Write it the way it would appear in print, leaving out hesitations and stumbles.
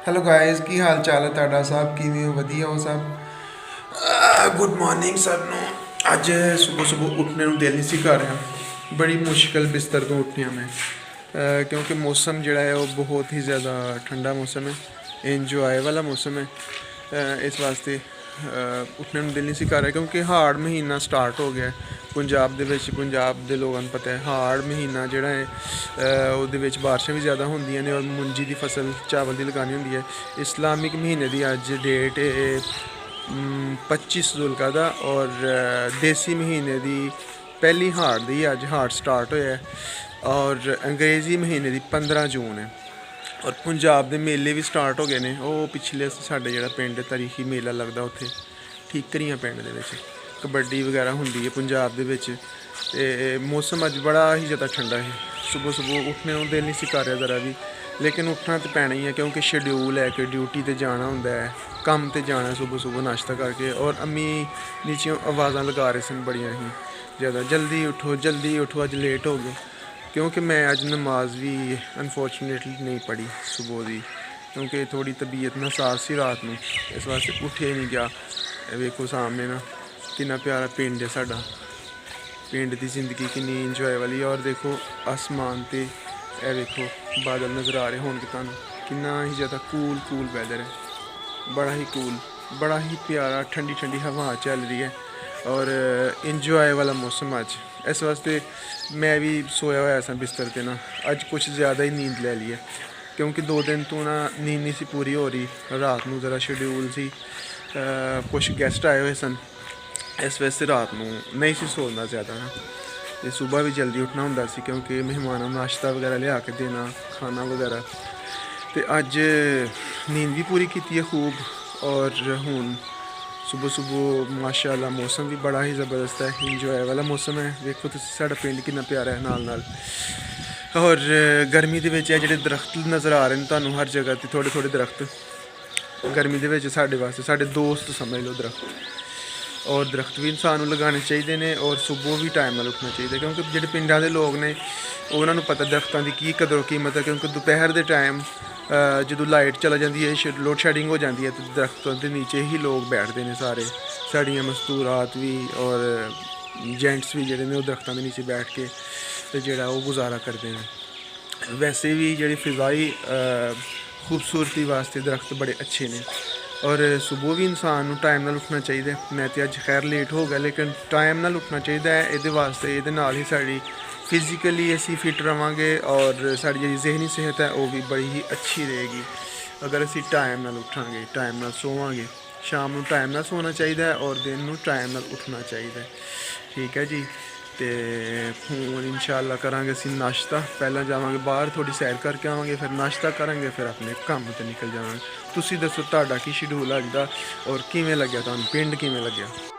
Hello guys की हाल चाल है ਤੁਹਾਡਾ सब किवें हो ਵਧੀਆ हो सब गुड मॉर्निंग सब ਨੂੰ ਅੱਜ ਸਵੇਰ ਸਵੇਰ ਉੱਠਣੇ ਨੂੰ ਦਿਲ ਨਹੀਂ ਸੀ ਕਰ ਰਿਹਾ ਬੜੀ ਮੁਸ਼ਕਲ ਬਿਸਤਰ ਤੋਂ ਉੱਠਿਆ ਮੈਂ क्योंकि मौसम ਜਿਹੜਾ है वो बहुत ही ज़्यादा ठंडा मौसम है इंजॉय वाला मौसम है इस वास्ते ਉੱਠਣੇ ਨੂੰ ਦਿਲ ਨਹੀਂ ਸੀ ਕਰ ਰਿਹਾ क्योंकि हाड़ महीना स्टार्ट हो गया पंजाब ਦੇ ਵਿੱਚ पंजाब ਦੇ ਲੋਕਾਂ ਨੂੰ ਪਤਾ है हाड़ महीना ਜਿਹੜਾ है ਉਹਦੇ ਵਿੱਚ ਬਾਰਿਸ਼ਾਂ ਵੀ ਜ਼ਿਆਦਾ ਹੁੰਦੀਆਂ ਨੇ ਔਰ ਮੁੰਜੀ ਦੀ ਫਸਲ ਚਾਵਲ ਦੀ ਲਗਾਉਣੀ ਹੁੰਦੀ ਹੈ ਇਸਲਾਮਿਕ ਮਹੀਨੇ ਦੀ ਅੱਜ ਡੇਟ 25 ਜ਼ੁਲਕਾਦਾ और देसी महीने ਦੀ ਪਹਿਲੀ ਹਾੜ ਦੀ ਅੱਜ ਹਾੜ ਸਟਾਰਟ ਹੋਇਆ और अंग्रेज़ी महीने ਦੀ 15 जून है और पंजाब ਦੇ ਮੇਲੇ ਵੀ ਸਟਾਰਟ ਹੋ ਗਏ ਨੇ ਉਹ ਪਿਛਲੇ ਸਾਡੇ ਜਿਹੜਾ ਪਿੰਡ ਤਾਰੀਖੀ ਮੇਲਾ ਲੱਗਦਾ ਉੱਥੇ ਠੀਕਰੀਆਂ ਪਿੰਡ ਦੇ ਵਿੱਚ ਕਬੱਡੀ ਵਗੈਰਾ ਹੁੰਦੀ ਹੈ ਪੰਜਾਬ ਦੇ ਵਿੱਚ ਤੇ ਮੌਸਮ ਅੱਜ ਬੜਾ ਹੀ ਜ਼ਿਆਦਾ ਠੰਡਾ ਹੈ ਸਵੇਰ ਸਵੇਰ ਉੱਠਣੇ ਨੂੰ ਦਿਲ ਨਹੀਂ ਸੀ ਕਰ ਰਿਹਾ ਜ਼ਰਾ ਵੀ ਲੇਕਿਨ ਉੱਠਣਾ ਤਾਂ ਪੈਣਾ ਹੀ ਹੈ क्योंकि ਸ਼ਡਿਊਲ ਹੈ ਕਿ ਡਿਊਟੀ ਤੇ ਜਾਣਾ ਹੁੰਦਾ ਹੈ ਕੰਮ ਤੇ ਜਾਣਾ ਸਵੇਰ ਸਵੇਰ ਨਾਸ਼ਤਾ ਕਰਕੇ और अम्मी नीचे आवाज़ां लगा रहे सन बड़ियां ही ज़्यादा जल्दी उठो अज लेट हो गए क्योंकि मैं अज नमाज भी अनफॉर्चुनेटली नहीं पढ़ी सुबह की क्योंकि थोड़ी तबीयत नासाज सी रात में इस वास्ते उठे नहीं गया वेखो सामने ना कितना प्यारा पिंड है साडा पिंड की जिंदगी कितनी इंजॉय वाली है और देखो आसमान ते ए वेखो बादल नज़र आ रहे होंगे तुहानू कितना ही ज़्यादा कूल वैदर है बड़ा ही प्यारा ठंडी ठंडी हवा चल रही है और इंजॉय वाला मौसम अज इस वास्ते मैं भी सोया होया सा बिस्तर ते ना अज कुछ ज़्यादा ही नींद ले ली है क्योंकि 2 दिन तो ना नींद नहीं सी पूरी हो रही रात को ज़रा शेड्यूल सी कुछ गेस्ट आए हुए सन इस वास्ते रात को नहीं सी सोना ज़्यादा ना तो सुबह भी जल्दी उठना होंदा सी क्योंकि मेहमानों नाश्ता वगैरह लिया के देना खाना वगैरह तो अज नींद भी पूरी की है खूब और हुण सुबह माशाअल्लाह मौसम भी बड़ा ही ज़बरदस्त है इंजॉय वाला मौसम है देखो तुसीं साडा पिंड कितना प्यारा है नाल और गर्मी दे विच जिहड़े दरख्त नज़र आ रहे हैं तुहानूं हर जगह ते थोड़े थोड़े दरख्त गर्मी दे विच साडे वास्ते साडे दोस्त समझ लो दरख्त और दरख्त भी इंसान नूं लगाने चाहिए ने और सुबह भी टाइम नाल उठना चाहिए क्योंकि जिहड़े पिंडां दे लोग ने उन्हां नूं पता दरख्तां दी की कदर कीमत है क्योंकि दोपहर दे टाइम जो लाइट चला जाती है लोड शेडिंग हो जाती है तो दरख्तों के नीचे ही लोग बैठते हैं सारे साड़ियाँ मस्तूरात भी और जेंट्स भी जोड़े ने दरख्तों के नीचे बैठ के तो जोड़ा वो गुजारा करते हैं वैसे भी जी फिजाई खूबसूरती वास्ते दरख्त बड़े अच्छे ने और सुबह भी इंसान टाइम नाल उठना चाहिए मैं तो अज खैर लेट हो गया लेकिन टाइम नाल उठना चाहिए ये वास्ते ये ही साड़ी फिजिकली असी फिट रहांगे और साड़ी जी जहनी सेहत है वो भी बड़ी ही अच्छी रहेगी अगर असी टाइम नाल उठांगे टाइम नाल सोवांगे शाम को टाइम नाल सोना चाहिए और दिन में टाइम नाल उठना चाहिए ठीक है जी तो हुण इंशाअल्लाह करांगे असी नाश्ता पहला जावांगे बाहर थोड़ी सैर करके आवांगे फिर नाश्ता करांगे फिर अपने काम ते निकल जावांगे तुसीं दसो तुहाडा की शेड्यूल अज दा और किवें लग्या तुहानूं पिंड किवें लग्या।